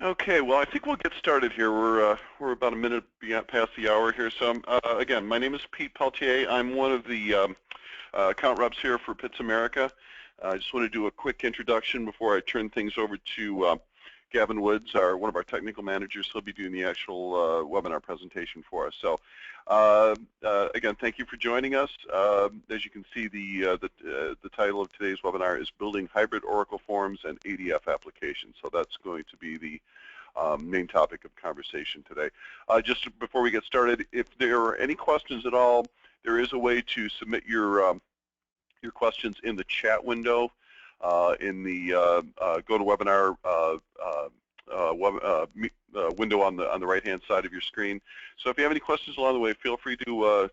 Okay, well, I think we'll get started here. We're about a minute past the hour here. So, again, my name is Pete Peltier. I'm one of the account reps here for PITS America. I just want to do a quick introduction before I turn things over to Gavin Woods, one of our technical managers. He'll be doing the actual webinar presentation for us. So, again, thank you for joining us. As you can see, the title of today's webinar is Building Hybrid Oracle Forms and ADF Applications. So that's going to be the main topic of conversation today. Just before we get started, if there are any questions at all, there is a way to submit your questions in the chat window in the GoToWebinar window on the right-hand side of your screen. So if you have any questions along the way, feel free to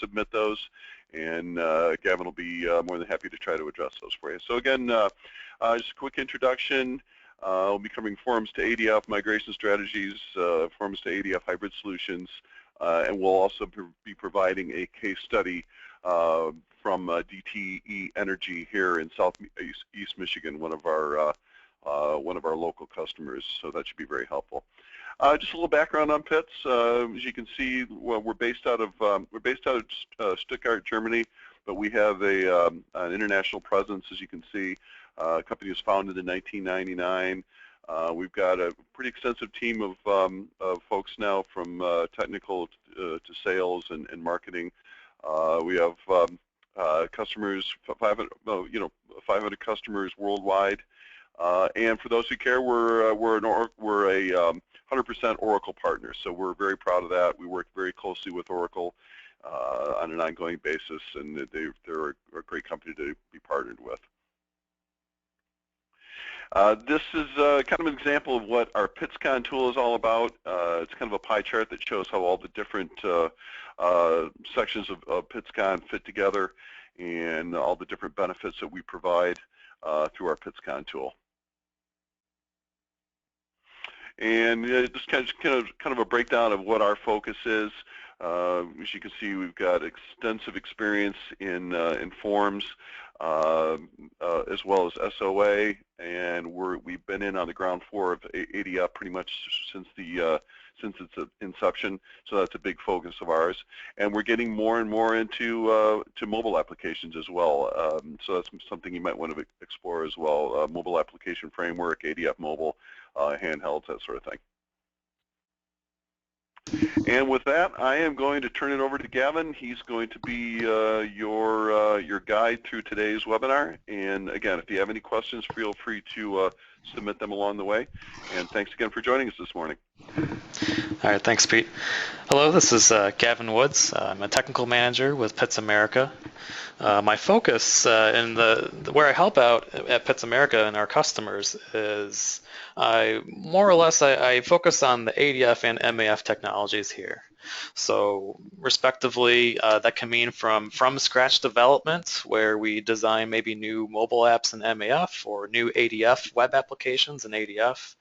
submit those, and Gavin will be more than happy to try to address those for you. So again, just a quick introduction. We'll be covering Forms to ADF migration strategies, Forms to ADF hybrid solutions, and we'll also be providing a case study from DTE Energy here in Southeast Michigan, one of our local customers. So that should be very helpful. Just a little background on PITS. As you can see, well, we're based out of Stuttgart, Germany, but we have an international presence. As you can see, the company was founded in 1999. We've got a pretty extensive team of folks now, from technical to sales and marketing. We have customers, 500 customers worldwide. And for those who care, we're a 100% Oracle partner, so we're very proud of that. We work very closely with Oracle on an ongoing basis, and they're a great company to be partnered with. This is kind of an example of what our PITSCon tool is all about. It's kind of a pie chart that shows how all the different sections of PITSCon fit together, and all the different benefits that we provide through our PITSCon tool. And just kind of a breakdown of what our focus is. As you can see, we've got extensive experience in forms, as well as SOA, and we've been in on the ground floor of ADF pretty much since its inception. So that's a big focus of ours, and we're getting more and more into to mobile applications as well. So that's something you might want to explore as well. Mobile application framework, ADF mobile, handhelds, that sort of thing. And with that, I am going to turn it over to Gavin. He's going to be your guide through today's webinar. And again, if you have any questions, feel free to submit them along the way. And thanks again for joining us this morning. All right, thanks, Pete. Hello, this is Gavin Woods. I'm a technical manager with PITS America. My focus where I help out at PITS America and our customers is more or less I focus on the ADF and MAF technologies here. So respectively, that can mean from scratch development, where we design maybe new mobile apps in MAF or new ADF web applications in ADF.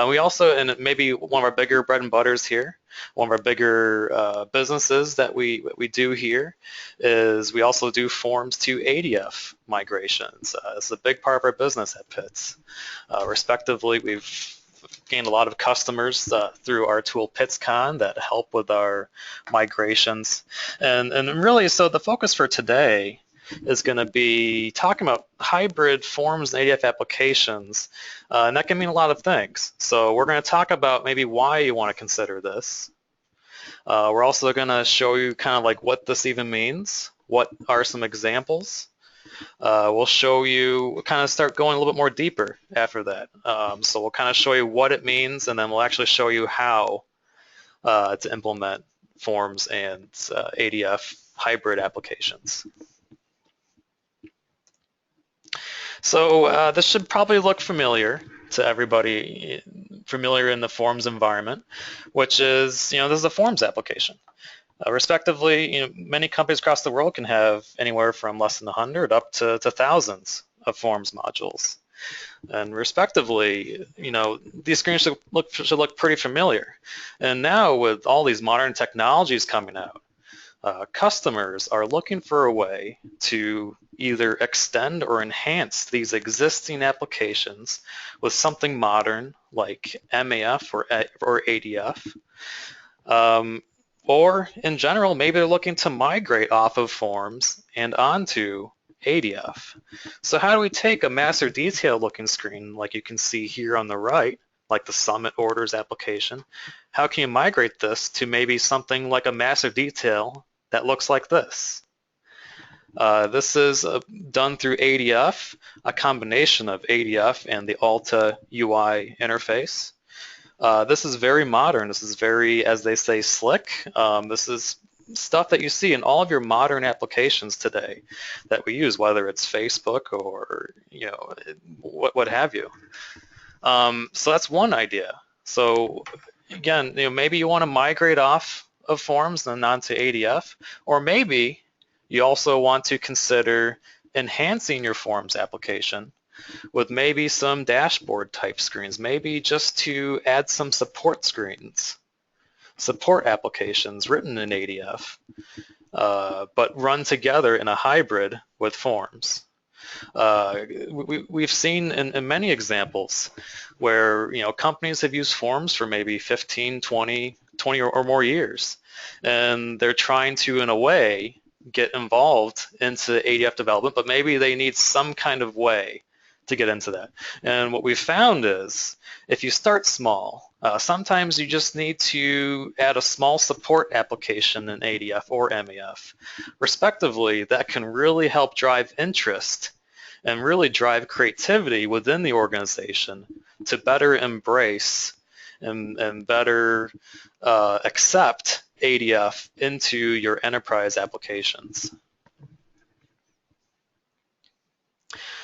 We also, and maybe one of our bigger bread and butters here, one of our bigger businesses that we do here is we also do Forms to ADF migrations. It's a big part of our business at PITS. Respectively, we've gained a lot of customers through our tool PITSCon that help with our migrations. And really, so the focus for today is going to be talking about hybrid forms and ADF applications, and that can mean a lot of things. So we're going to talk about maybe why you want to consider this. We're also going to show you kind of like what this even means, what are some examples. We'll show you, we'll kind of start going a little bit more deeper after that. So we'll kind of show you what it means, and then we'll actually show you how to implement forms and ADF hybrid applications. So this should probably look familiar to everybody, familiar in the forms environment, which is, this is a forms application. Respectively, many companies across the world can have anywhere from less than 100 up to thousands of forms modules. And respectively, these screens should look pretty familiar. And now with all these modern technologies coming out, Customers are looking for a way to either extend or enhance these existing applications with something modern like MAF or ADF. Or in general, maybe they're looking to migrate off of Forms and onto ADF. So how do we take a master detail looking screen like you can see here on the right, like the Summit Orders application? How can you migrate this to maybe something like a master detail that looks like this? This is done through ADF, a combination of ADF and the Alta UI interface. This is very modern. This is very, as they say, slick. This is stuff that you see in all of your modern applications today that we use, whether it's Facebook or what have you. So that's one idea. So again, maybe you want to migrate off of Forms and onto ADF, or maybe you also want to consider enhancing your Forms application with maybe some dashboard type screens, maybe just to add some support screens, support applications written in ADF, but run together in a hybrid with Forms. We've seen in many examples where companies have used Forms for maybe 15, 20 or more years, and they're trying to, in a way, get involved into ADF development, but maybe they need some kind of way to get into that. And what we found is if you start small, sometimes you just need to add a small support application in ADF or MAF. Respectively, that can really help drive interest and really drive creativity within the organization to better embrace and better accept ADF into your enterprise applications.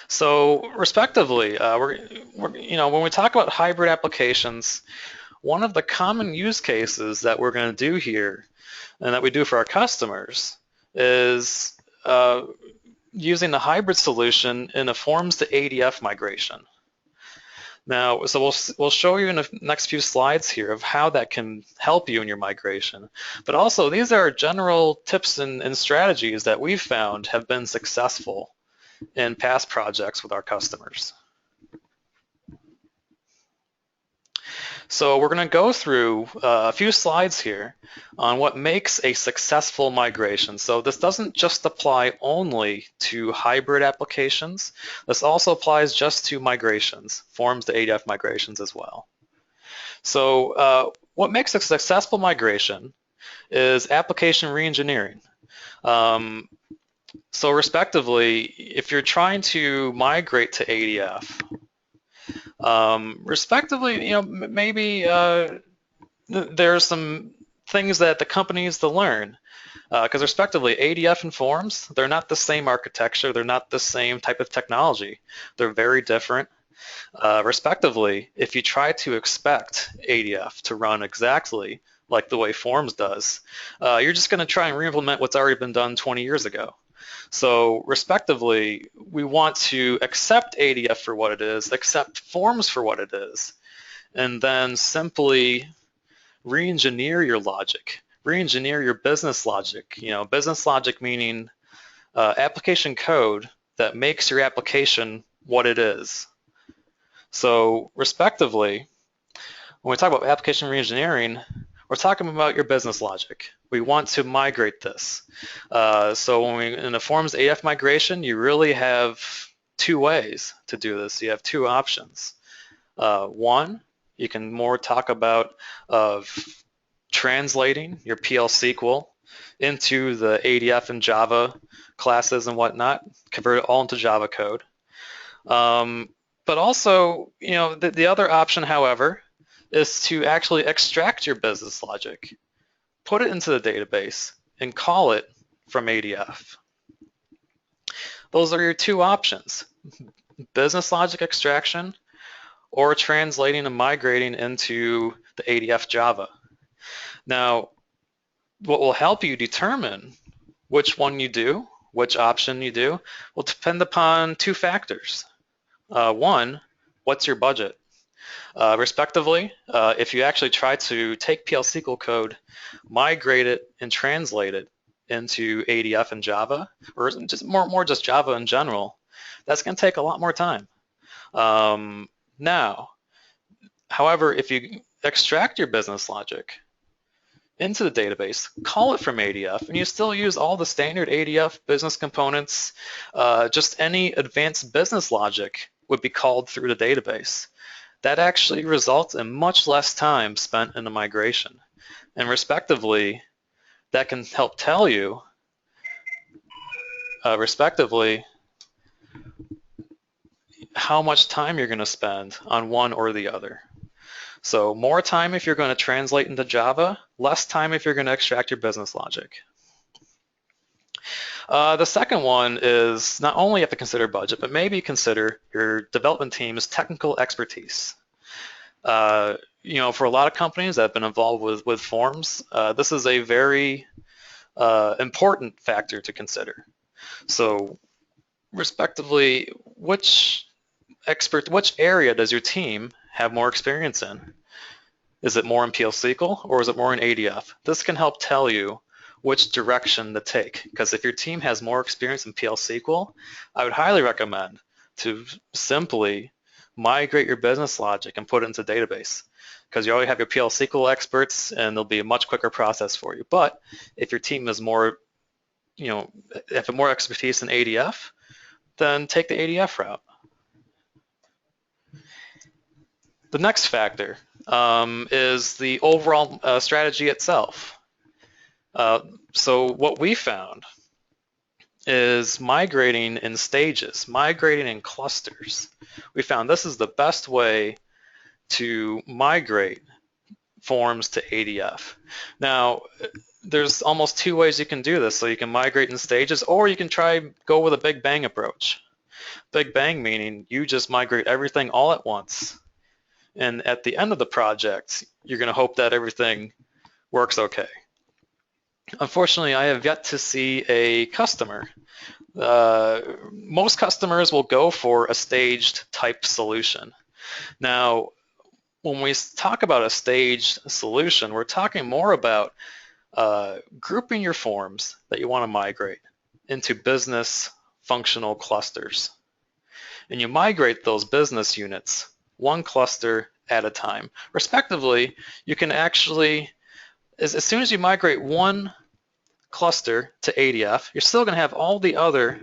So respectively, when we talk about hybrid applications, one of the common use cases that we're going to do here and that we do for our customers is using the hybrid solution in a Forms to ADF migration. Now, so we'll show you in the next few slides here of how that can help you in your migration. But also, these are general tips and strategies that we've found have been successful in past projects with our customers. So we're going to go through a few slides here on what makes a successful migration. So this doesn't just apply only to hybrid applications. This also applies just to migrations, Forms to ADF migrations as well. So what makes a successful migration is application reengineering. So respectively, if you're trying to migrate to ADF, respectively, maybe there's some things that the company needs to learn, because respectively, ADF and Forms, they're not the same architecture, they're not the same type of technology, they're very different. Respectively, if you try to expect ADF to run exactly like the way Forms does, you're just going to try and re-implement what's already been done 20 years ago. So respectively, we want to accept ADF for what it is, accept Forms for what it is, and then simply re-engineer your logic, re-engineer your business logic. Business logic meaning application code that makes your application what it is. So respectively, when we talk about application re-engineering, we're talking about your business logic. We want to migrate this. So when in a Forms ADF migration, you really have two ways to do this. You have two options. One, you can more talk about translating your PL SQL into the ADF and Java classes and whatnot, convert it all into Java code. But also, the other option, however, is to actually extract your business logic, put it into the database, and call it from ADF. Those are your two options, business logic extraction or translating and migrating into the ADF Java. Now, what will help you determine which one you do, which option you do, will depend upon two factors. One, what's your budget? Respectively, if you actually try to take PL SQL code, migrate it, and translate it into ADF and Java, or just more just Java in general, that's going to take a lot more time. Now, however, if you extract your business logic into the database, call it from ADF, and you still use all the standard ADF business components, just any advanced business logic would be called through the database. That actually results in much less time spent in the migration. And respectively, that can help tell you, how much time you're going to spend on one or the other. So more time if you're going to translate into Java, less time if you're going to extract your business logic. The second one is not only you have to consider budget, but maybe consider your development team's technical expertise. You know, for a lot of companies that have been involved with forms, this is a very important factor to consider. So respectively, which area does your team have more experience in? Is it more in PL SQL or is it more in ADF? This can help tell you which direction to take, because if your team has more experience in PL SQL, I would highly recommend to simply migrate your business logic and put it into database, because you already have your PL SQL experts and there'll be a much quicker process for you. But if your team is more, you know, have more expertise in ADF, then take the ADF route. The next factor is the overall strategy itself. So what we found is migrating in stages, migrating in clusters. We found this is the best way to migrate forms to ADF. Now, there's almost two ways you can do this. So you can migrate in stages, or you can go with a big bang approach. Big bang meaning you just migrate everything all at once. And at the end of the project, you're going to hope that everything works okay. Unfortunately, I have yet to see a customer. Most customers will go for a staged type solution. Now, when we talk about a staged solution, we're talking more about grouping your forms that you want to migrate into business functional clusters. And you migrate those business units one cluster at a time. Respectively, you can actually, as soon as you migrate one cluster to ADF, you're still going to have all the other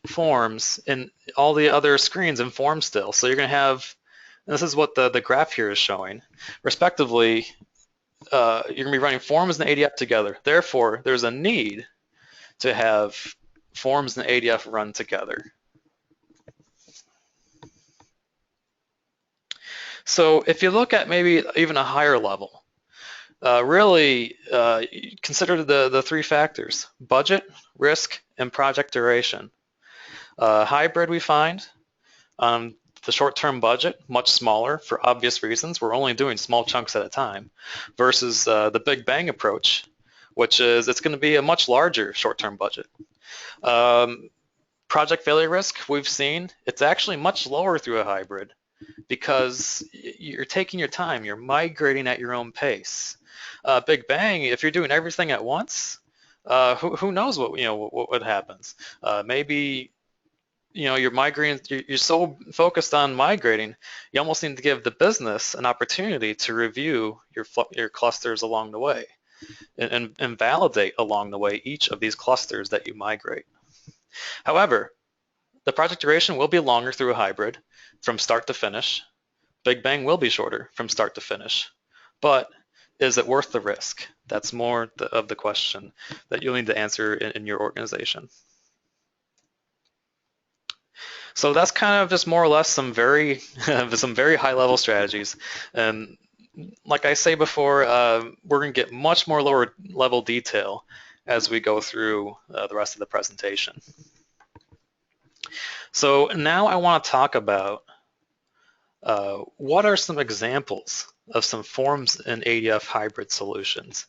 forms and all the other screens in forms still. So you're going to have, and this is what the graph here is showing, respectively, you're going to be running forms and ADF together. Therefore, there's a need to have forms and ADF run together. So if you look at maybe even a higher level, really consider the three factors: budget, risk, and project duration. Hybrid we find, the short-term budget, much smaller for obvious reasons. We're only doing small chunks at a time, versus the big bang approach, which is it's going to be a much larger short-term budget. Project failure risk, we've seen, it's actually much lower through a hybrid, because you're taking your time, you're migrating at your own pace. Big bang, if you're doing everything at once, who knows what happens? Maybe you're migrating, you're so focused on migrating, you almost need to give the business an opportunity to review your clusters along the way and validate along the way each of these clusters that you migrate. However, the project duration will be longer through a hybrid from start to finish. Big bang will be shorter from start to finish. But is it worth the risk? That's more of the question that you'll need to answer in your organization. So that's kind of just more or less some very high level strategies. And like I say before, we're going to get much more lower level detail as we go through the rest of the presentation. So now I want to talk about what are some examples of some forms and ADF hybrid solutions.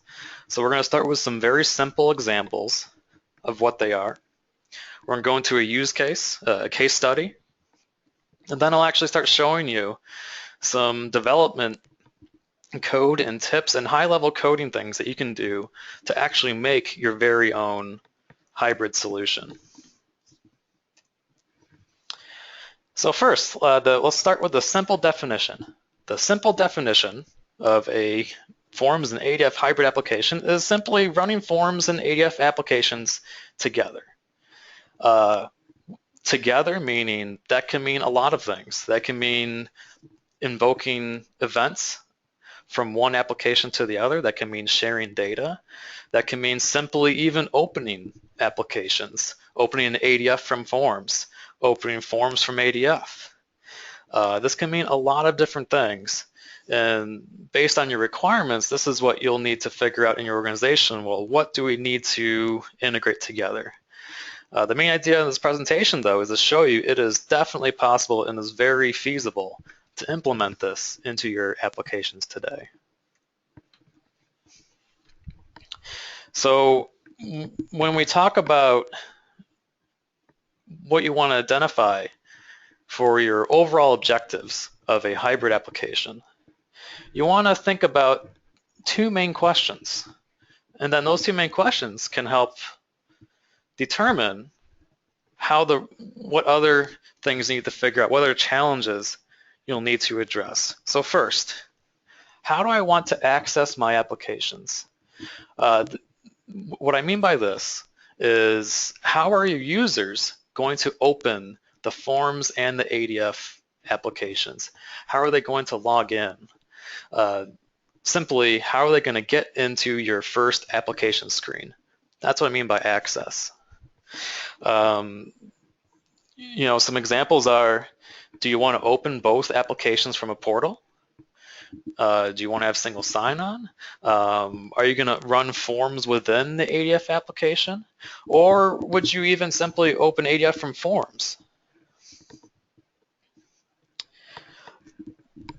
So we're going to start with some very simple examples of what they are. We're going to go into a use case, a case study, and then I'll actually start showing you some development code and tips and high-level coding things that you can do to actually make your very own hybrid solution. So first, let's start with the simple definition. The simple definition of a Forms and ADF hybrid application is simply running Forms and ADF applications together. Together meaning that can mean a lot of things. That can mean invoking events from one application to the other. That can mean sharing data. That can mean simply even opening applications, opening an ADF from Forms, opening Forms from ADF. This can mean a lot of different things. And based on your requirements, this is what you'll need to figure out in your organization. Well, what do we need to integrate together? The main idea of this presentation, though, is to show you it is definitely possible and is very feasible to implement this into your applications today. So when we talk about what you want to identify for your overall objectives of a hybrid application, you want to think about two main questions. And then those two main questions can help determine what other things you need to figure out, what other challenges you'll need to address. So first, how do I want to access my applications? What I mean by this is, how are your users going to open the Forms and the ADF applications? How are they going to log in? Simply, how are they going to get into your first application screen? That's what I mean by access. Some examples are, do you want to open both applications from a portal? Do you want to have single sign-on? Are you going to run Forms within the ADF application? Or would you even simply open ADF from Forms?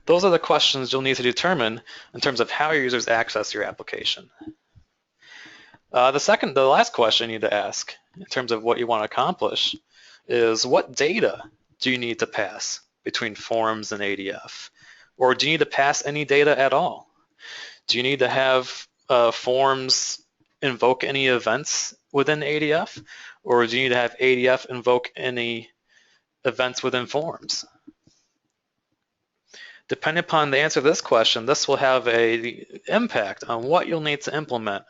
Those are the questions you'll need to determine in terms of how your users access your application. The last question you need to ask in terms of what you want to accomplish is, what data do you need to pass between Forms and ADF? Or do you need to pass any data at all? Do you need to have Forms invoke any events within ADF? Or do you need to have ADF invoke any events within Forms? Depending upon the answer to this question, this will have an impact on what you'll need to implement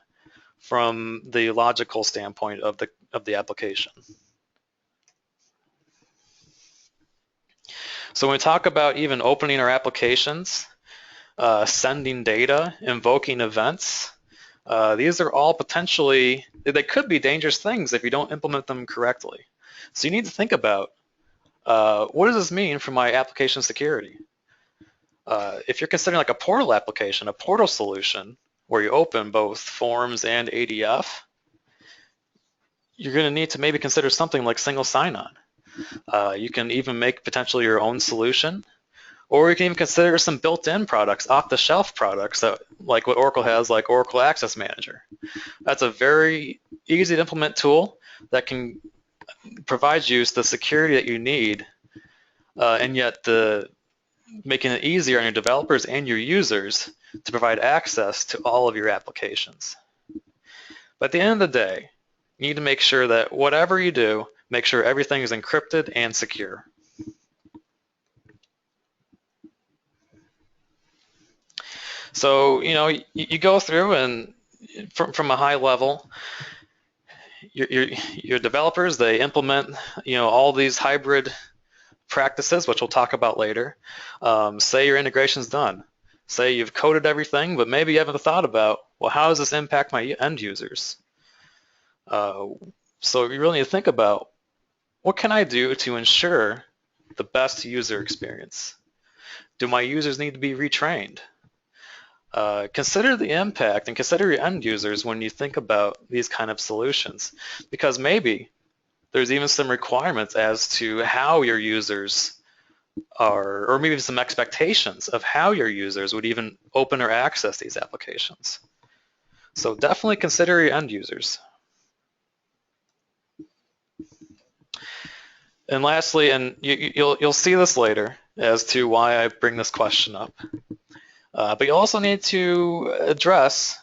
from the logical standpoint of the application. So when we talk about even opening our applications, sending data, invoking events, these are all potentially, they could be dangerous things if you don't implement them correctly. So you need to think about, what does this mean for my application security? If you're considering like a portal application, a portal solution, where you open both Forms and ADF, you're going to need to maybe consider something like single sign-on. You can even make potentially your own solution, or you can even consider some built-in products, off-the-shelf products, like what Oracle has, like Oracle Access Manager. That's a very easy to implement tool that can provide you the security that you need, and yet making it easier on your developers and your users to provide access to all of your applications. But at the end of the day, you need to make sure that whatever you do, make sure everything is encrypted and secure. So, you go through and from a high level, your developers, they implement, all these hybrid practices, which we'll talk about later. Say your integration's done. Say you've coded everything, but maybe you haven't thought about, well, how does this impact my end users? So you really need to think about, what can I do to ensure the best user experience? Do my users need to be retrained? Consider the impact and consider your end users when you think about these kind of solutions, because maybe there's even some requirements as to how your users are, or maybe some expectations of how your users would even open or access these applications. So definitely consider your end users. And lastly, and you'll see this later as to why I bring this question up, But you also need to address,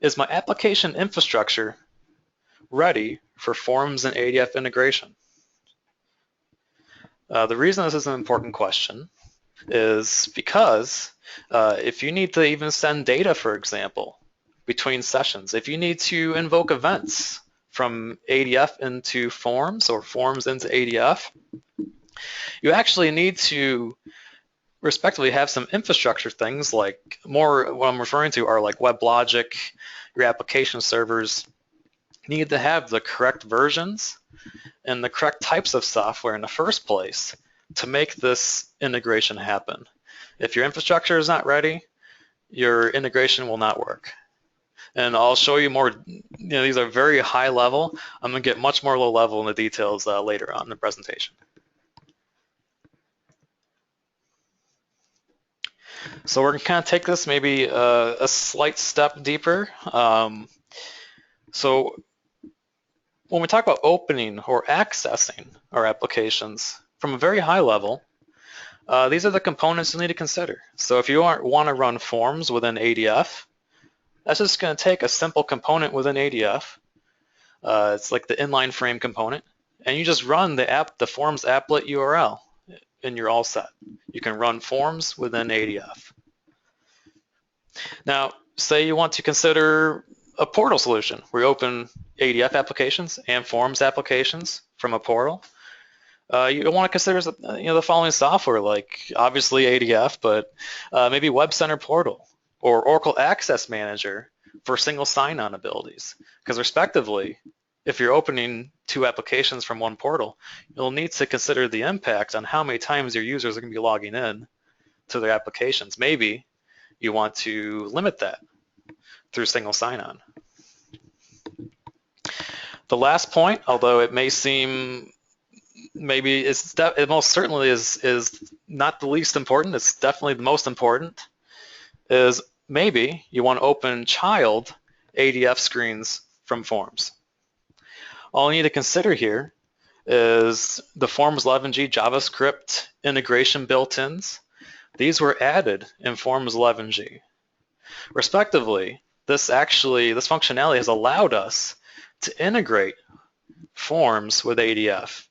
is my application infrastructure ready for Forms and ADF integration? The reason this is an important question is because if you need to even send data, for example, between sessions, if you need to invoke events from ADF into Forms or Forms into ADF, you actually need to respectively have some infrastructure things like what I'm referring to are like WebLogic, your application servers need to have the correct versions and the correct types of software in the first place to make this integration happen. If your infrastructure is not ready, your integration will not work. And I'll show you more, these are very high level. I'm gonna get much more low level in the details later on in the presentation. So we're gonna kind of take this maybe a slight step deeper. So when we talk about opening or accessing our applications from a very high level, these are the components you need to consider. So if you want to run forms within ADF, that's just going to take a simple component within ADF. It's like the inline frame component, and you just run the forms applet URL, and you're all set. You can run forms within ADF. Now, say you want to consider a portal solution where you open ADF applications and forms applications from a portal. You want to consider the following software, like obviously ADF, but maybe Web Center Portal or Oracle Access Manager for single sign-on abilities. Because respectively, if you're opening two applications from one portal, you'll need to consider the impact on how many times your users are going to be logging in to their applications. Maybe you want to limit that through single sign-on. The last point, although it may seem maybe it most certainly is not the least important, it's definitely the most important, is maybe you want to open child ADF screens from forms. All you need to consider here is the Forms 11G JavaScript integration built-ins. These were added in Forms 11G. Respectively, this functionality has allowed us to integrate forms with ADF,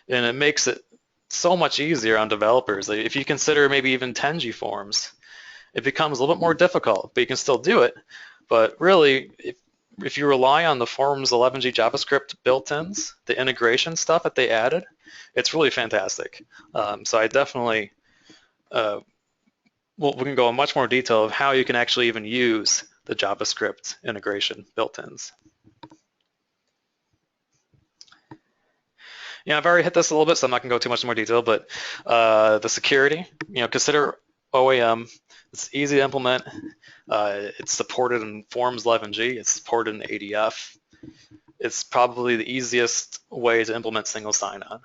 and it makes it so much easier on developers. If you consider maybe even 10G forms, it becomes a little bit more difficult, but you can still do it. But really, if you rely on the Forms 11G JavaScript built-ins, the integration stuff that they added, it's really fantastic. So I definitely, we can go in much more detail of how you can actually even use the JavaScript integration built-ins. I've already hit this a little bit, so I'm not going to go too much more detail, but the security, consider OAM. It's easy to implement. It's supported in Forms 11G. It's supported in ADF. It's probably the easiest way to implement single sign-on.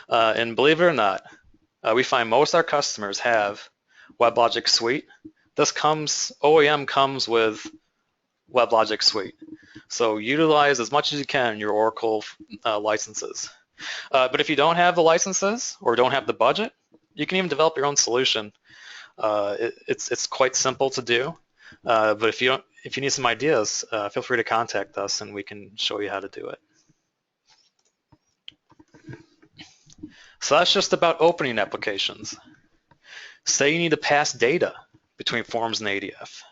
And believe it or not, we find most of our customers have WebLogic Suite. OAM comes with WebLogic Suite. So utilize as much as you can your Oracle licenses. But if you don't have the licenses or don't have the budget, you can even develop your own solution. It's quite simple to do. But if you need some ideas, feel free to contact us and we can show you how to do it. So that's just about opening applications. Say you need to pass data between forms and ADF.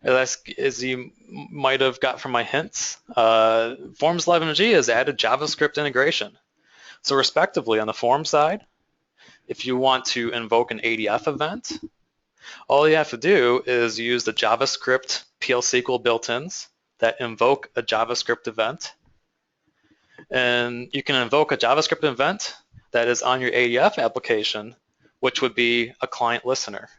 As you might have got from my hints, Forms 11G has added JavaScript integration. So respectively, on the form side, if you want to invoke an ADF event, all you have to do is use the JavaScript PL/SQL built-ins that invoke a JavaScript event. And you can invoke a JavaScript event that is on your ADF application, which would be a client listener.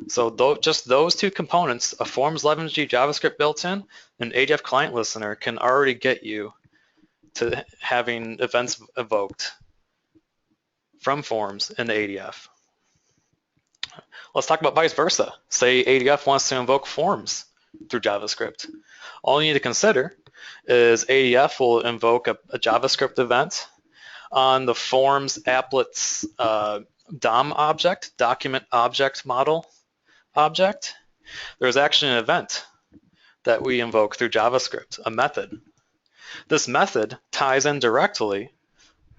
So just those two components, a Forms 11G JavaScript built-in and ADF client listener, can already get you to having events evoked from forms in the ADF. Let's talk about vice versa. Say ADF wants to invoke forms through JavaScript. All you need to consider is ADF will invoke a JavaScript event on the forms applet's DOM object, document object model object, there's actually an event that we invoke through JavaScript, a method. This method ties in directly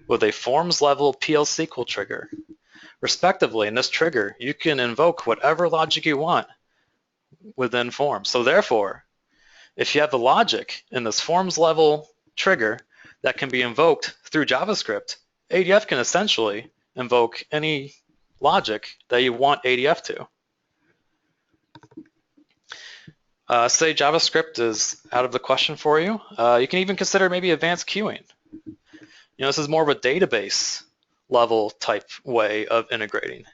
with a forms level PL SQL trigger. Respectively, in this trigger, you can invoke whatever logic you want within Forms. So therefore, if you have the logic in this forms level trigger that can be invoked through JavaScript, ADF can essentially invoke any logic that you want ADF to. Say JavaScript is out of the question for you. You can even consider maybe advanced queuing. This is more of a database level type way of integrating.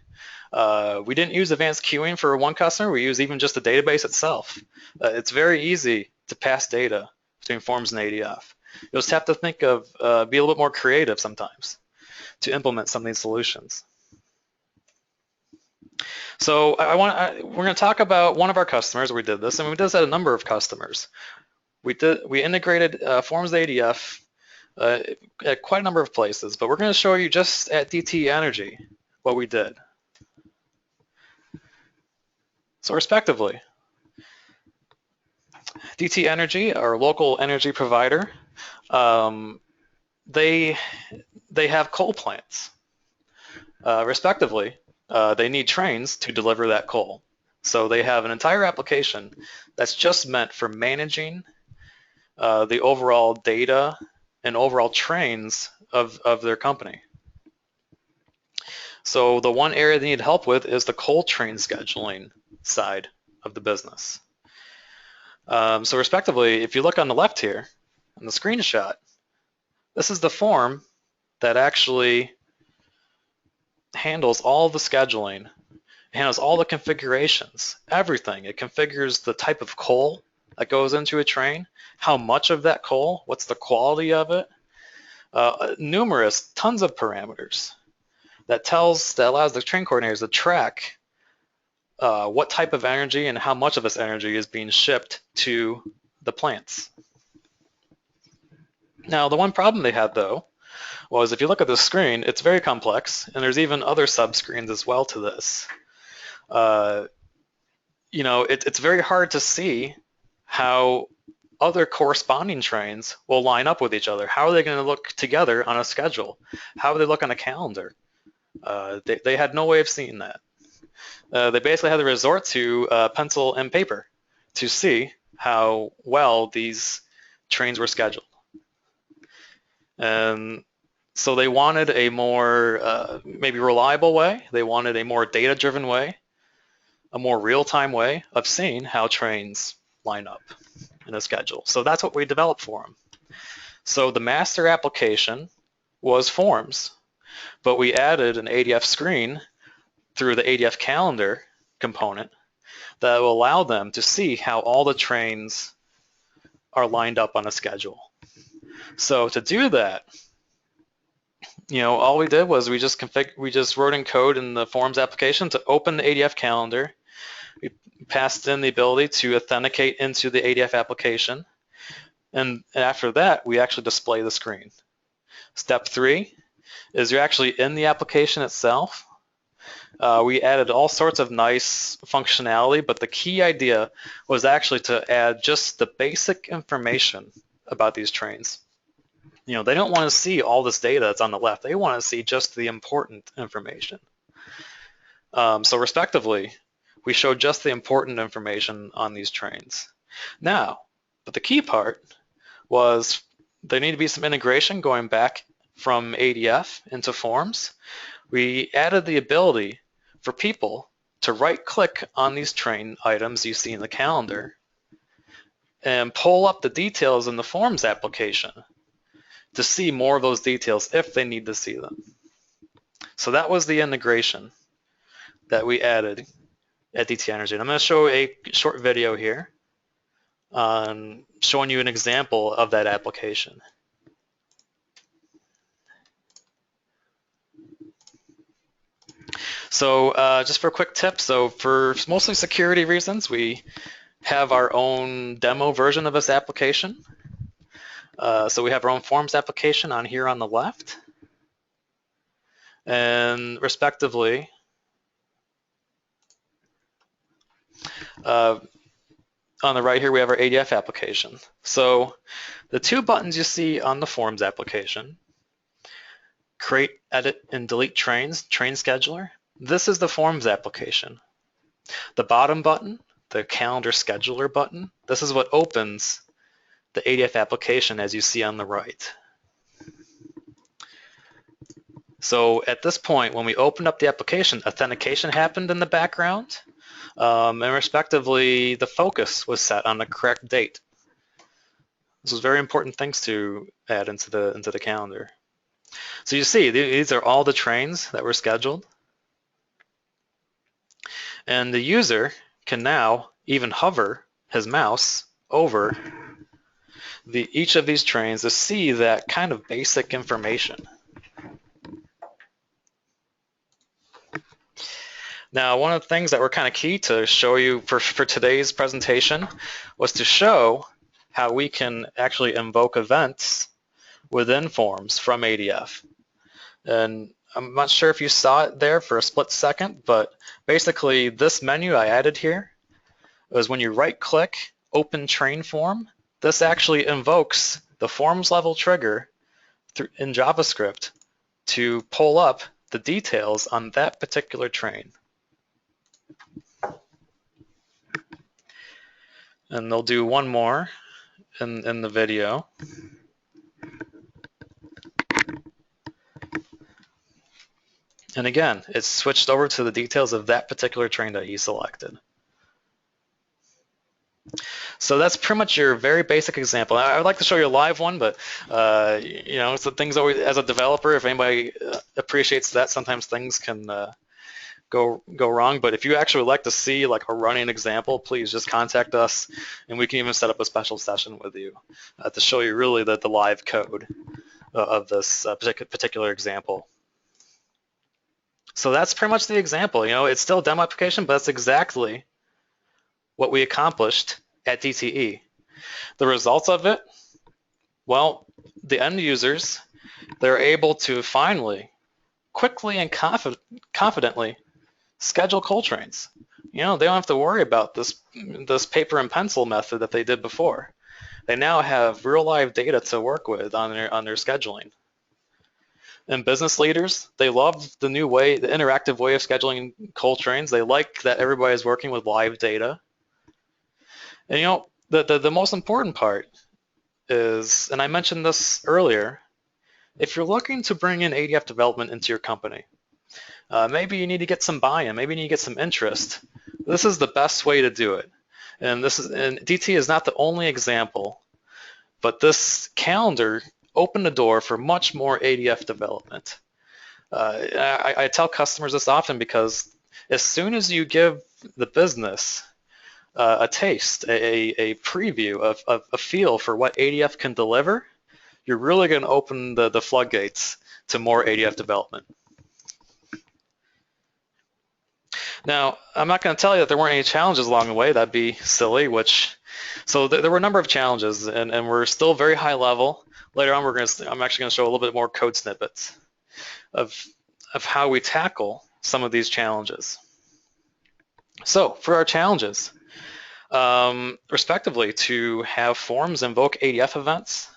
We didn't use advanced queuing for one customer. We use even just the database itself. It's very easy to pass data between Forms and ADF. You'll just have to think of, be a little bit more creative sometimes to implement some of these solutions. So we're going to talk about one of our customers. We did this, and we did this at a number of customers. We integrated Forms ADF at quite a number of places, but we're going to show you just at DTE Energy what we did. So respectively, DTE Energy, our local energy provider, they have coal plants. Respectively, they need trains to deliver that coal. So they have an entire application that's just meant for managing the overall data and overall trains of their company. So the one area they need help with is the coal train scheduling side of the business. So respectively, if you look on the left here, on the screenshot, this is the form that actually handles all the scheduling, handles all the configurations, everything. It configures the type of coal that goes into a train, how much of that coal, what's the quality of it, tons of parameters that allows the train coordinators to track what type of energy and how much of this energy is being shipped to the plants. Now, the one problem they had, though, was if you look at the screen, it's very complex, and there's even other sub-screens as well to this. It's very hard to see how other corresponding trains will line up with each other. How are they going to look together on a schedule? How do they look on a calendar? They had no way of seeing that. They basically had to resort to pencil and paper to see how well these trains were scheduled. And so they wanted a more maybe reliable way. They wanted a more data-driven way, a more real-time way of seeing how trains line up in a schedule. So that's what we developed for them. So the master application was Forms, but we added an ADF screen through the ADF calendar component that will allow them to see how all the trains are lined up on a schedule. So to do that, all we did was we just wrote in code in the Forms application to open the ADF calendar. We passed in the ability to authenticate into the ADF application. And after that, we actually display the screen. Step 3 is you're actually in the application itself. We added all sorts of nice functionality, but the key idea was actually to add just the basic information about these trains. They don't want to see all this data that's on the left. They want to see just the important information. So respectively, we showed just the important information on these trains. Now, but the key part was there needed to be some integration going back from ADF into Forms. We added the ability for people to right-click on these train items you see in the calendar and pull up the details in the Forms application to see more of those details if they need to see them. So that was the integration that we added at DTE Energy. And I'm going to show a short video here showing you an example of that application. So just for a quick tip, so for mostly security reasons, we have our own demo version of this application. So we have our own Forms application on here on the left. And respectively, On the right here, we have our ADF application. So the two buttons you see on the Forms application, create, edit, and delete trains, train scheduler, this is the Forms application. The bottom button, the calendar scheduler button, this is what opens the ADF application as you see on the right. So at this point, when we opened up the application, authentication happened in the background, and respectively, the focus was set on the correct date. This was very important things to add into the calendar. So you see, these are all the trains that were scheduled. And the user can now even hover his mouse over each of these trains to see that kind of basic information. Now, one of the things that were kind of key to show you for today's presentation was to show how we can actually invoke events within Forms from ADF. And I'm not sure if you saw it there for a split second, but basically this menu I added here was when you right-click Open Train Form, this actually invokes the Forms level trigger in JavaScript to pull up the details on that particular train. And they'll do one more in the video. And again, it's switched over to the details of that particular train that you selected. So that's pretty much your very basic example. I would like to show you a live one, but you know, so things always, as a developer, if anybody appreciates that, sometimes things can go wrong. But if you actually would like to see like a running example, please just contact us, and we can even set up a special session with you to show you really the live code of this particular example. So that's pretty much the example. You know, it's still a demo application, but that's exactly what we accomplished at DTE. The results of it, well, the end users, they're able to finally, quickly and confidently schedule coal trains. You know, they don't have to worry about this paper and pencil method that they did before. They now have real live data to work with on their scheduling. And business leaders, they love the new way, the interactive way of scheduling coal trains. They like that everybody is working with live data. And you know, the most important part is, and I mentioned this earlier, if you're looking to bring in ADF development into your company, maybe you need to get some buy-in, maybe you need to get some interest. This is the best way to do it. And DTE is not the only example, but this calendar opened the door for much more ADF development. I tell customers this often because as soon as you give the business a taste, a preview of a feel for what ADF can deliver, you're really going to open the floodgates to more ADF development. Now, I'm not going to tell you that there weren't any challenges along the way. That'd be silly. So there were a number of challenges, and we're still very high level. Later on, I'm actually going to show a little bit more code snippets of how we tackle some of these challenges. So for our challenges, respectively, to have Forms invoke ADF events,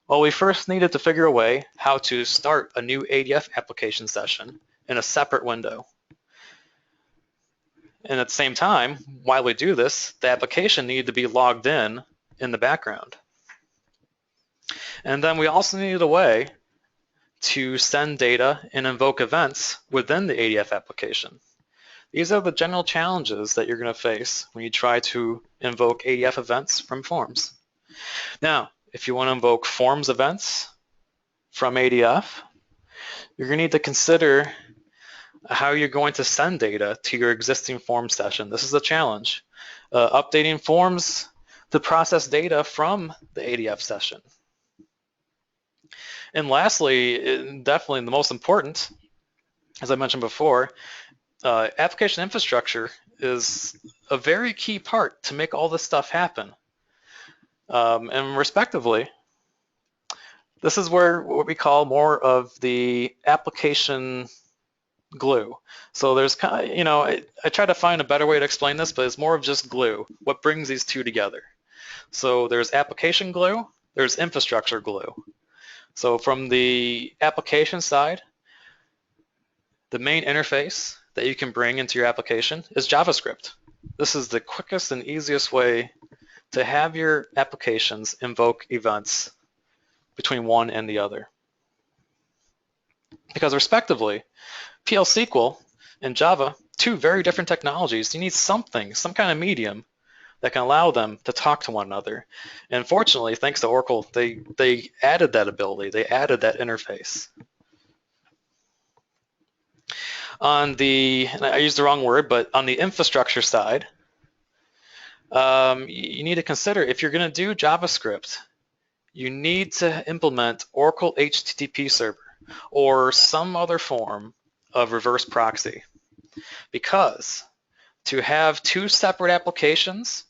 well, we first needed to figure a way how to start a new ADF application session in a separate window. And at the same time, while we do this, the application needed to be logged in the background. And then we also needed a way to send data and invoke events within the ADF application. These are the general challenges that you're going to face when you try to invoke ADF events from Forms. Now, if you want to invoke Forms events from ADF, you're going to need to consider how you're going to send data to your existing Forms session. This is a challenge. Updating Forms to process data from the ADF session. And lastly, definitely the most important, as I mentioned before, application infrastructure is a very key part to make all this stuff happen. And respectively, this is where what we call more of the application glue. So there's kind of, I try to find a better way to explain this, but it's more of just glue. What brings these two together? So there's application glue, there's infrastructure glue. So from the application side, the main interface that you can bring into your application is JavaScript. This is the quickest and easiest way to have your applications invoke events between one and the other. Because respectively, PL SQL and Java, two very different technologies. You need something, some kind of medium that can allow them to talk to one another. And fortunately, thanks to Oracle, they added that ability. They added that interface. On the, and I used the wrong word, but on the infrastructure side, you need to consider if you're going to do JavaScript, you need to implement Oracle HTTP server or some other form of reverse proxy, because to have two separate applications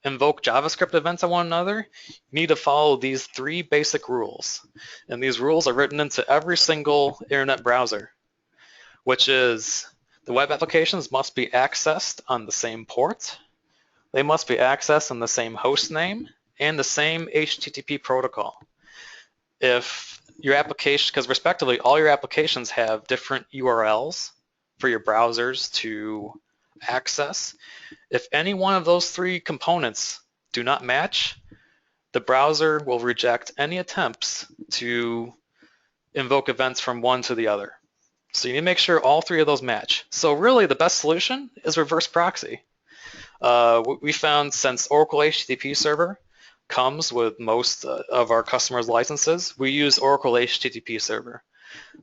invoke JavaScript events on one another, you need to follow these three basic rules. And these rules are written into every single internet browser, which is the web applications must be accessed on the same port, they must be accessed on the same host name, and the same HTTP protocol. If your application, because respectively, all your applications have different URLs for your browsers to access. If any one of those three components do not match, the browser will reject any attempts to invoke events from one to the other. So you need to make sure all three of those match. So really the best solution is reverse proxy. We found since Oracle HTTP server comes with most of our customers' licenses, we use Oracle HTTP server.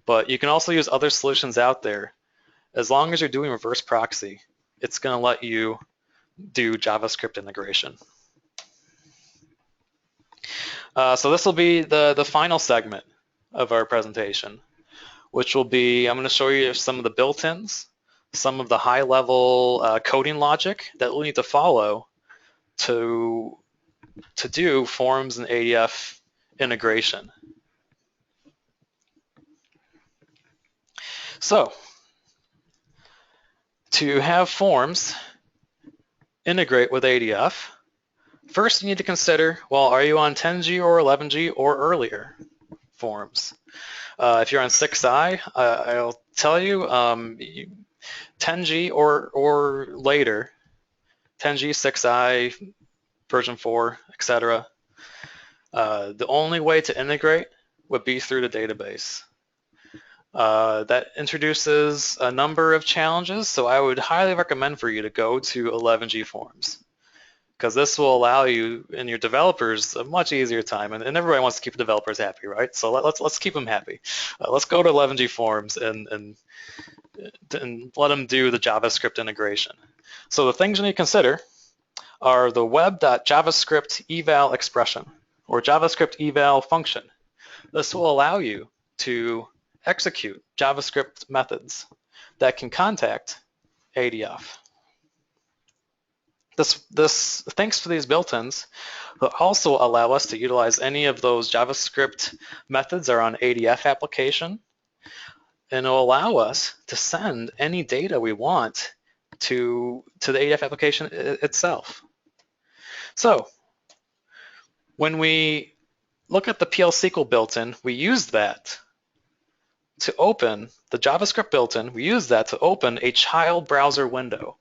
But you can also use other solutions out there. As long as you're doing reverse proxy, it's going to let you do JavaScript integration. So this will be the final segment of our presentation, which will be, I'm going to show you some of the built-ins, some of the high-level coding logic that we'll need to follow to do Forms and ADF integration. So to have Forms integrate with ADF, first you need to consider, well, are you on 10G or 11G or earlier Forms? If you're on 6i, I'll tell you, 10G or later, 10G, 6i, version 4, etc. The only way to integrate would be through the database. That introduces a number of challenges, so I would highly recommend for you to go to 11G Forms, because this will allow you and your developers a much easier time, and everybody wants to keep developers happy, right? So let's keep them happy. Let's go to 11G Forms and let them do the JavaScript integration. So the things you need to consider are the web.javascript eval expression or JavaScript eval function. This will allow you to execute JavaScript methods that can contact ADF. This thanks to these built-ins, will also allow us to utilize any of those JavaScript methods that are on ADF application, and it will allow us to send any data we want to the ADF application itself. So when we look at the PL SQL built-in, we use that to open the JavaScript built-in. We use that to open a child browser window.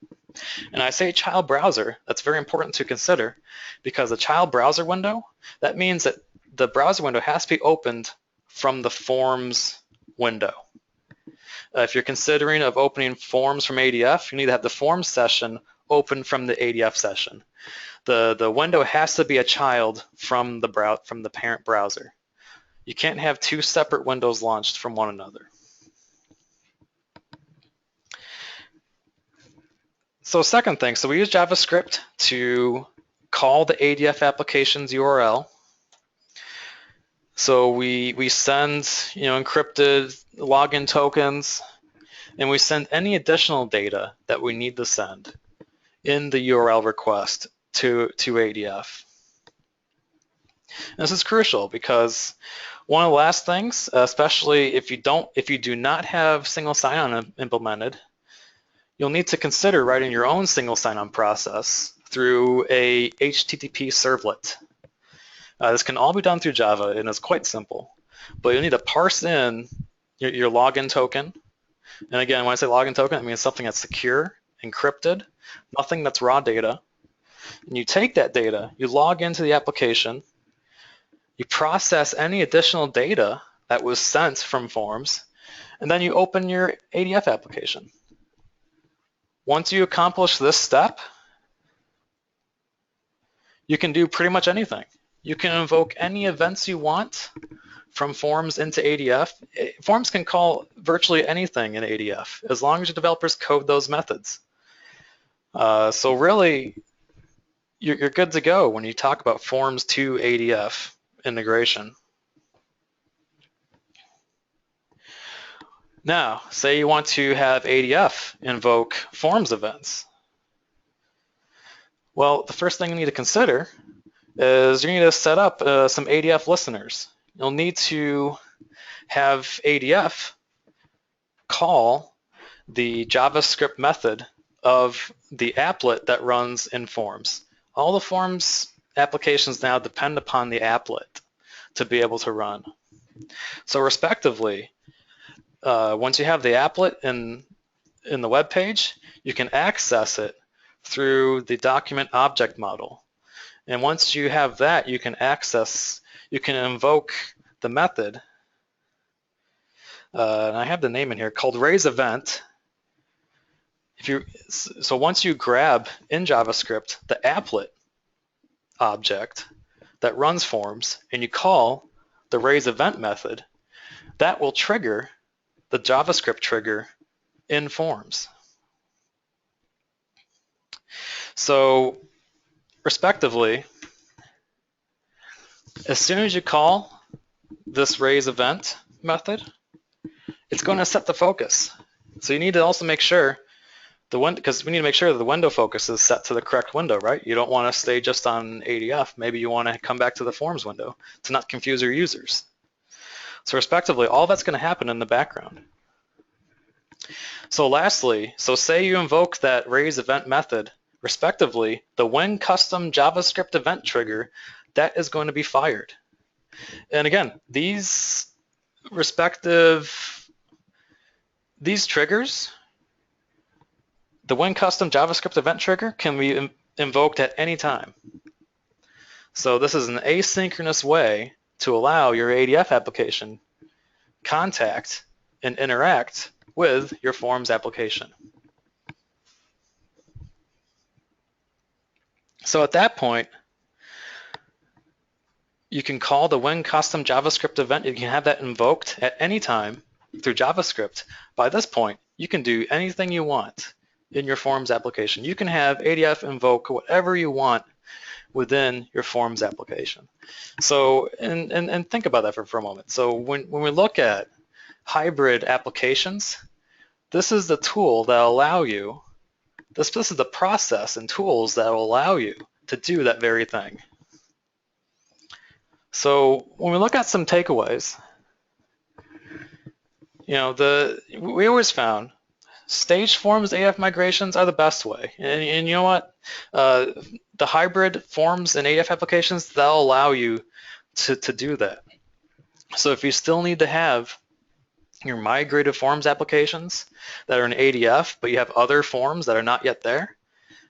And I say child browser, that's very important to consider, because a child browser window, that means that the browser window has to be opened from the Forms window. If you're considering of opening Forms from ADF, you need to have the Forms session open from the ADF session. The window has to be a child from the parent browser. You can't have two separate windows launched from one another. So second thing, so we use JavaScript to call the ADF application's URL. So we send encrypted login tokens, and we send any additional data that we need to send in the URL request to ADF. And this is crucial because One of the last things, especially if you do not have single sign-on implemented, you'll need to consider writing your own single sign-on process through a HTTP servlet. This can all be done through Java, and it's quite simple. But you'll need to parse in your login token. And again, when I say login token, it means something that's secure, encrypted, nothing that's raw data. And you take that data, you log into the application, you process any additional data that was sent from Forms, and then you open your ADF application. Once you accomplish this step, you can do pretty much anything. You can invoke any events you want from Forms into ADF. Forms can call virtually anything in ADF as long as your developers code those methods. So really, you're good to go when you talk about Forms to ADF integration. Now, say you want to have ADF invoke Forms events. Well, the first thing you need to consider is you need to set up some ADF listeners. You'll need to have ADF call the JavaScript method of the applet that runs in Forms. All the Forms applications now depend upon the applet to be able to run. So respectively, once you have the applet in the web page, you can access it through the document object model. And once you have that, you can invoke the method, and I have the name in here, called raise event. So once you grab in JavaScript the applet object that runs Forms and you call the raise event method, that will trigger the JavaScript trigger in Forms. So respectively, as soon as you call this raise event method, it's going to set the focus. So you need to also make sure because we need to make sure that the window focus is set to the correct window, right? You don't want to stay just on ADF. Maybe you want to come back to the Forms window to not confuse your users. So respectively, all that's going to happen in the background. So lastly, say you invoke that raise event method, respectively, the when custom JavaScript event trigger, that is going to be fired. And again, these triggers, the when custom JavaScript event trigger can be invoked at any time. So this is an asynchronous way to allow your ADF application contact and interact with your Forms application. So at that point, you can call the when custom JavaScript event. You can have that invoked at any time through JavaScript. By this point, you can do anything you want in your Forms application. You can have ADF invoke whatever you want within your Forms application. So, and think about that for a moment. So when we look at hybrid applications, this is the tool that will allow you, this is the process and tools that will allow you to do that very thing. So when we look at some takeaways, we always found staged Forms ADF migrations are the best way. And you know what? The hybrid Forms and ADF applications, they'll allow you to do that. So if you still need to have your migrated Forms applications that are in ADF, but you have other Forms that are not yet there,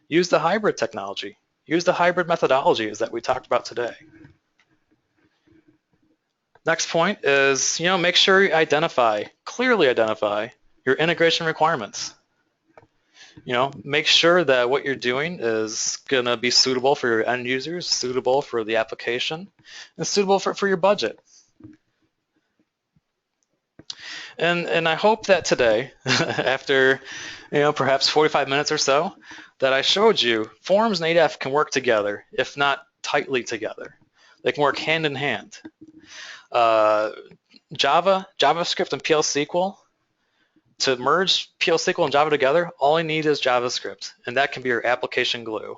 use the hybrid technology. Use the hybrid methodologies that we talked about today. Next point is, make sure you clearly identify your integration requirements. Make sure that what you're doing is going to be suitable for your end users, suitable for the application, and suitable for your budget. And I hope that today, after perhaps 45 minutes or so, that I showed you Forms and ADF can work together, if not tightly together. They can work hand in hand. Java, JavaScript, and PL SQL, to merge PL SQL and Java together, all you need is JavaScript, and that can be your application glue.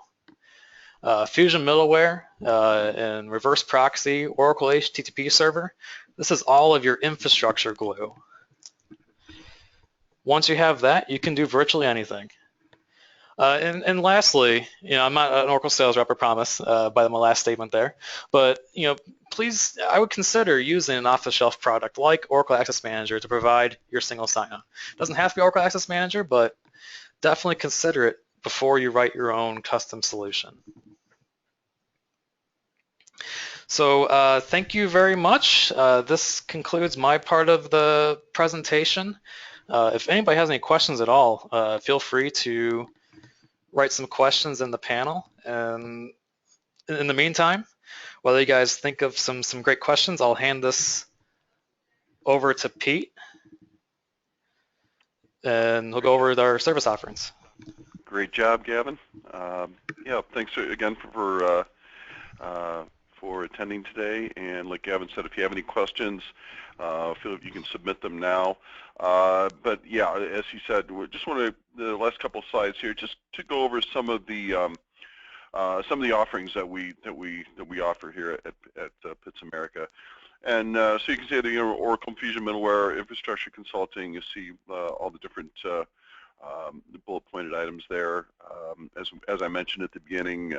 Fusion middleware and reverse proxy, Oracle HTTP server, This is all of your infrastructure glue. Once you have that, you can do virtually anything. And lastly, I'm not an Oracle sales rep, I promise, by my last statement there, but please, I would consider using an off-the-shelf product like Oracle Access Manager to provide your single sign-on. It doesn't have to be Oracle Access Manager, but definitely consider it before you write your own custom solution. So thank you very much. This concludes my part of the presentation. If anybody has any questions at all, feel free to write some questions in the panel. And in the meantime, while you guys think of some great questions, I'll hand this over to Pete, and he'll go over our service offerings. Great job, Gavin. Yeah, thanks again for attending today. And like Gavin said, if you have any questions, feel you can submit them now. But yeah, as he said, we just want to the last couple of slides here just to go over some of the offerings that we offer here at PITS America. And so you can see the Oracle Fusion Middleware, Infrastructure Consulting. You see all the different bullet pointed items there. As I mentioned at the beginning,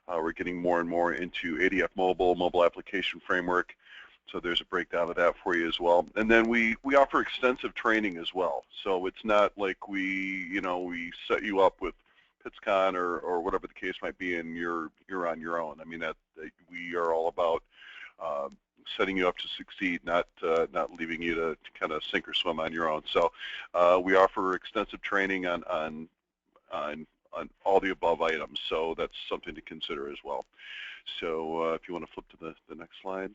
we're getting more and more into ADF mobile application framework. So there's a breakdown of that for you as well. And then we offer extensive training as well. So it's not like we set you up with PITSCon or whatever the case might be, and you're on your own. I mean, that we are all about setting you up to succeed, not leaving you to kind of sink or swim on your own. So we offer extensive training on all the above items. So that's something to consider as well. So if you want to flip to the next slide.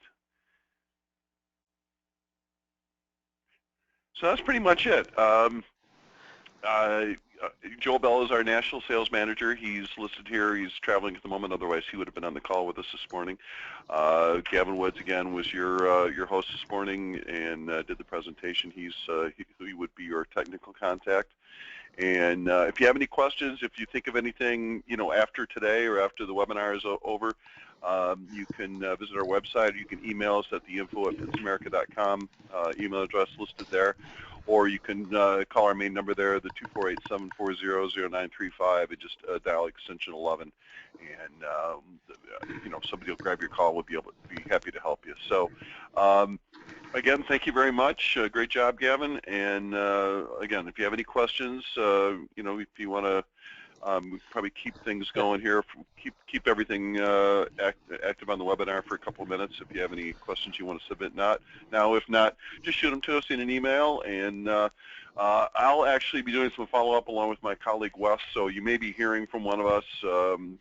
So that's pretty much it. Joel Bell is our National Sales Manager. He's listed here. He's traveling at the moment. Otherwise, he would have been on the call with us this morning. Gavin Woods, again, was your host this morning and did the presentation. He would be your technical contact. And if you have any questions, if you think of anything, after today or after the webinar is over, you can visit our website. You can email us at the info@pitsamerica.com email address listed there. Or you can call our main number there, the 248-740-0935, and just dial extension 11, and somebody will grab your call. We'll be happy to help you. So, again, thank you very much. Great job, Gavin. And again, if you have any questions, if you want to probably keep things going here, keep everything active on the webinar for a couple of minutes. If you have any questions you want to submit, if not, just shoot them to us in an email, and I'll actually be doing some follow-up along with my colleague Wes. So you may be hearing from one of us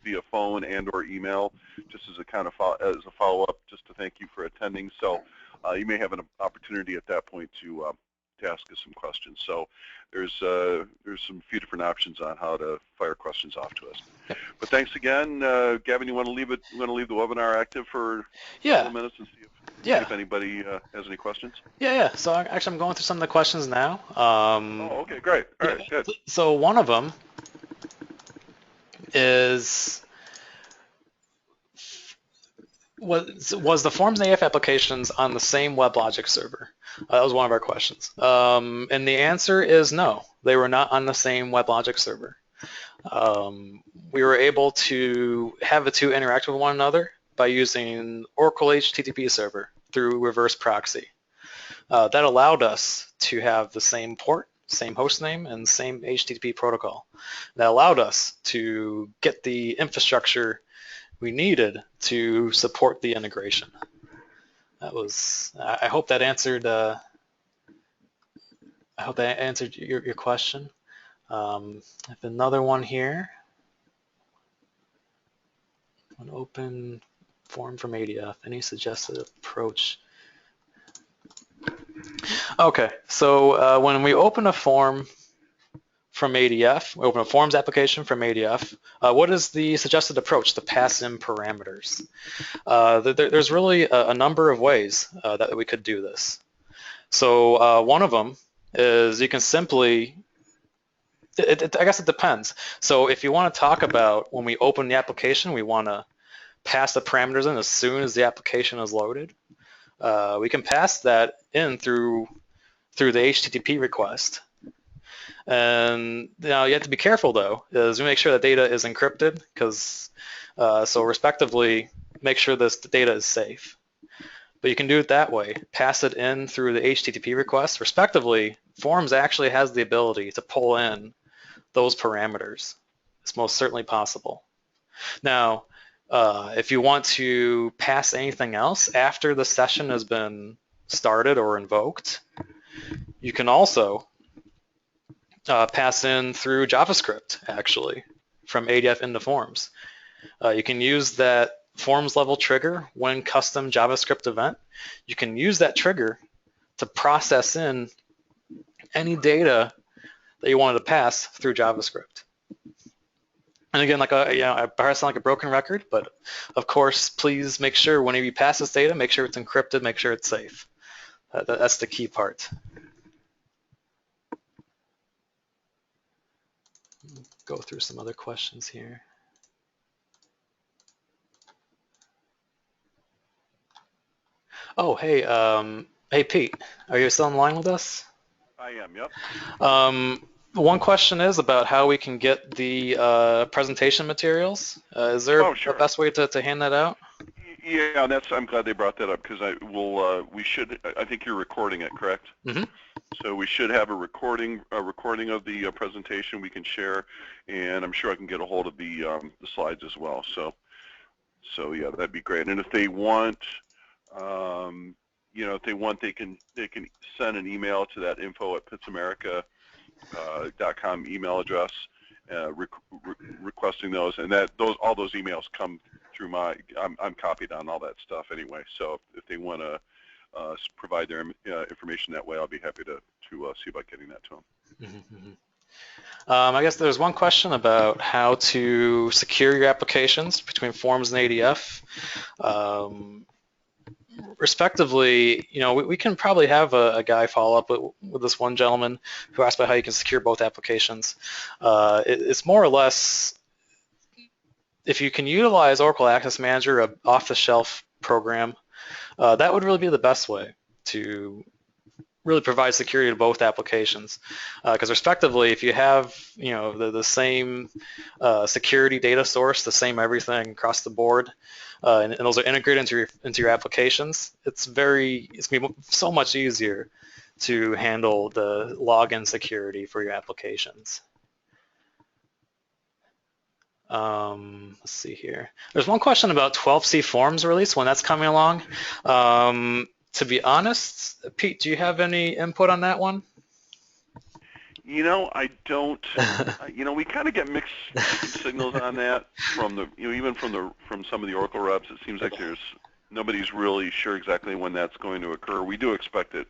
via phone and/or email, just as a kind of follow-up, just to thank you for attending. So you may have an opportunity at that point to ask us some questions. So there's some few different options on how to fire questions off to us. But thanks again, Gavin. You want to leave the webinar active for a couple of minutes and see if anybody has any questions? Yeah. So actually, I'm going through some of the questions now. Okay, great. All right, good. So one of them is, was the Forms and ADF applications on the same WebLogic server? That was one of our questions. And the answer is no, they were not on the same WebLogic server. We were able to have the two interact with one another by using Oracle HTTP server through reverse proxy. That allowed us to have the same port, same host name, and same HTTP protocol. That allowed us to get the infrastructure we needed to support the integration. I hope that answered your question. I have another one here. An open form from ADF. Any suggested approach? Okay, so when we open a form from ADF, we open a forms application from ADF, what is the suggested approach to pass in parameters? There's really a number of ways that we could do this. So one of them is you can simply, I guess it depends. So if you want to talk about when we open the application, we want to pass the parameters in as soon as the application is loaded. we can pass that in through the HTTP request. And now you have to be careful though, is we make sure that data is encrypted, because so respectively make sure this data is safe. But you can do it that way, pass it in through the HTTP request. Respectively, Forms actually has the ability to pull in those parameters. It's most certainly possible. Now, if you want to pass anything else after the session has been started or invoked, you can also pass in through JavaScript, actually, from ADF into Forms. You can use that Forms level trigger when custom JavaScript event. You can use that trigger to process in any data that you wanted to pass through JavaScript. And again, like I probably sound like a broken record, but of course, please make sure whenever you pass this data, make sure it's encrypted, make sure it's safe. That's the key part. Go through some other questions here. Oh, hey, hey Pete, are you still online with us? I am, yep. One question is about how we can get the presentation materials. Is there a best way to hand that out? Yeah, and I'm glad they brought that up, because I think you're recording it, correct? Mm-hmm. So we should have a recording of the presentation we can share, and I'm sure I can get a hold of the slides as well. So yeah, that'd be great. And if they want, they can send an email to that info@pitsamerica.com email address, requesting those, and all those emails come through I'm copied on all that stuff anyway. So if they want to provide their information that way, I'll be happy to see about getting that to them. Mm-hmm. I guess there's one question about how to secure your applications between Forms and ADF. Respectively, we can probably have a guy follow up with this one gentleman who asked about how you can secure both applications. It's more or less, if you can utilize Oracle Access Manager, an off-the-shelf program, that would really be the best way to really provide security to both applications. Because respectively, if you have the same security data source, the same everything across the board, and those are integrated into your applications, it's going to be so much easier to handle the login security for your applications. Let's see here. There's one question about 12c Forms release, when that's coming along. To be honest, Pete, do you have any input on that one? I don't. We kind of get mixed signals on that from even from some of the Oracle reps. It seems like nobody's really sure exactly when that's going to occur. We do expect it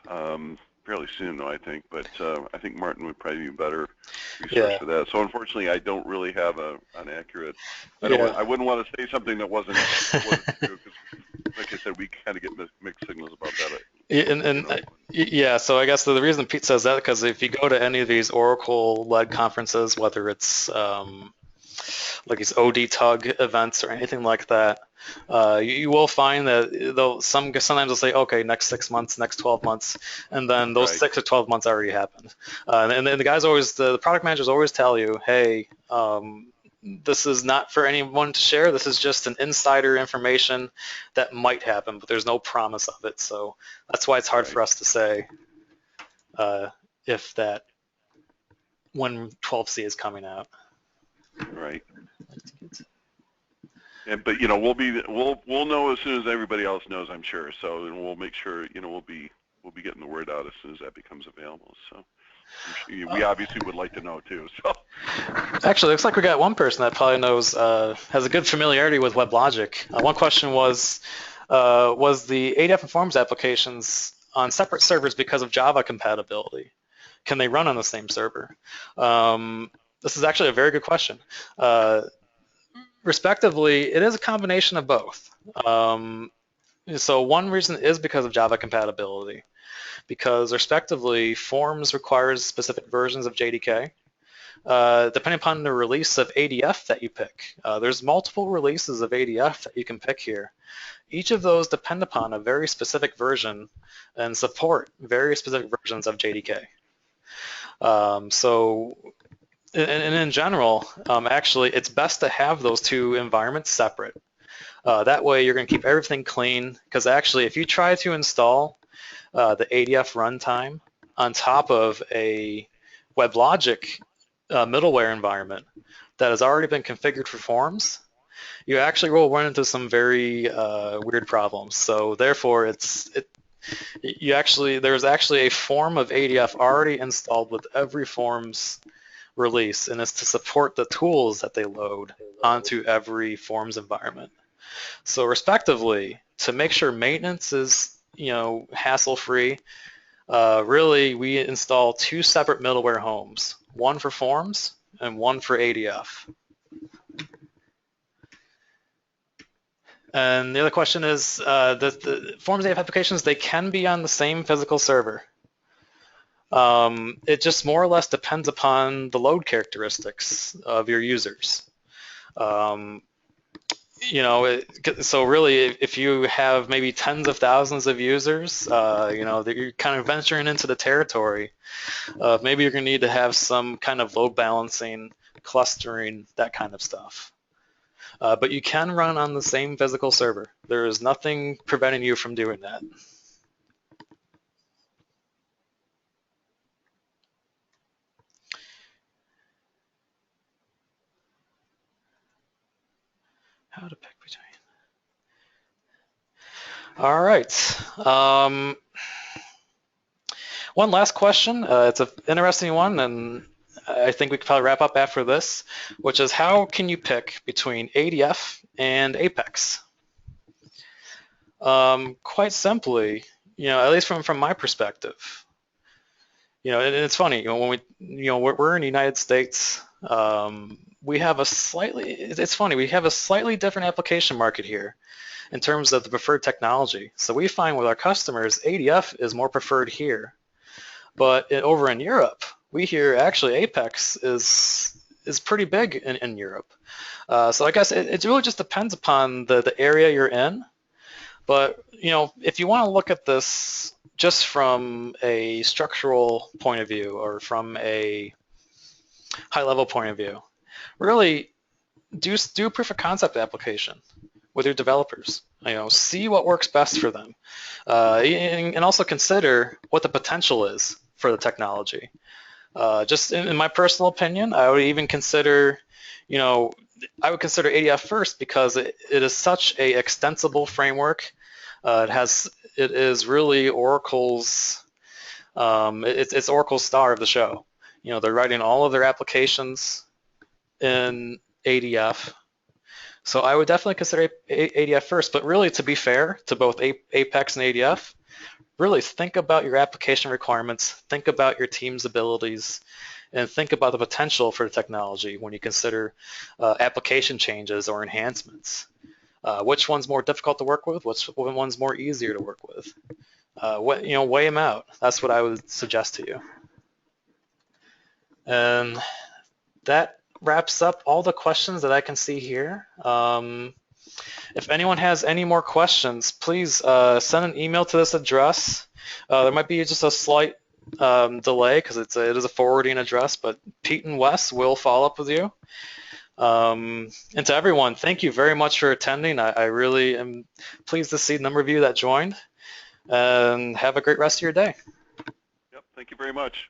fairly soon, though, I think. But I think Martin would probably be better research for that. So unfortunately, I don't really have an accurate. I wouldn't want to say something that wasn't true, because, like I said, we kind of get mixed signals about that. Yeah, so I guess the reason Pete says that, because if you go to any of these Oracle-led conferences, whether it's like these OD Tug events or anything like that, you will find that sometimes they'll say, okay, next 6 months, next 12 months, and then those 6 or 12 months already happened. And then the product managers always tell you, hey, this is not for anyone to share. This is just an insider information that might happen, but there's no promise of it. So that's why it's hard for us to say when 12c is coming out. Right. But we'll know as soon as everybody else knows, I'm sure. So we'll make sure we'll be getting the word out as soon as that becomes available. So. We obviously would like to know too. So, actually, looks like we got one person that probably knows, has a good familiarity with WebLogic. One question was the ADF and Forms applications on separate servers because of Java compatibility? Can they run on the same server? This is actually a very good question. Respectively, it is a combination of both. So one reason is because of Java compatibility, because respectively, Forms requires specific versions of JDK, depending upon the release of ADF that you pick. There's multiple releases of ADF that you can pick here. Each of those depend upon a very specific version and support very specific versions of JDK. And in general, actually, it's best to have those two environments separate. That way, you're going to keep everything clean, because actually, if you try to install the ADF runtime on top of a WebLogic middleware environment that has already been configured for Forms, you actually will run into some very weird problems. So therefore, there's actually a form of ADF already installed with every Forms release, and it's to support the tools that they load onto every Forms environment. So respectively, to make sure maintenance is hassle-free, really we install two separate middleware homes, one for Forms and one for ADF. And the other question is, the Forms ADF applications, they can be on the same physical server. It just more or less depends upon the load characteristics of your users. So really, if you have maybe tens of thousands of users, you're kind of venturing into the territory of maybe you're going to need to have some kind of load balancing, clustering, that kind of stuff. But you can run on the same physical server. There is nothing preventing you from doing that. How to pick between. All right. One last question. It's an interesting one, and I think we could probably wrap up after this, which is how can you pick between ADF and Apex? Quite simply, at least from my perspective, and it's funny, when we're in the United States, we have a slightly different application market here in terms of the preferred technology. So we find with our customers, ADF is more preferred here. But over in Europe, we hear actually Apex is pretty big in Europe. So I guess it really just depends upon the area you're in. But if you want to look at this just from a structural point of view or from a high-level point of view, really do a proof of concept application with your developers. See what works best for them, and also consider what the potential is for the technology. Just in my personal opinion, I would even consider, ADF first because it is such a extensible framework. It is really Oracle's, it's Oracle's star of the show. They're writing all of their applications in ADF. So I would definitely consider ADF first, but really to be fair to both Apex and ADF, really think about your application requirements, think about your team's abilities, and think about the potential for the technology when you consider application changes or enhancements. Which one's more difficult to work with? Which one's more easier to work with? Weigh them out. That's what I would suggest to you. And that wraps up all the questions that I can see here. If anyone has any more questions, please send an email to this address. There might be just a slight delay because it is a forwarding address, but Pete and Wes will follow up with you. And to everyone, thank you very much for attending. I really am pleased to see the number of you that joined, and have a great rest of your day. Yep, thank you very much.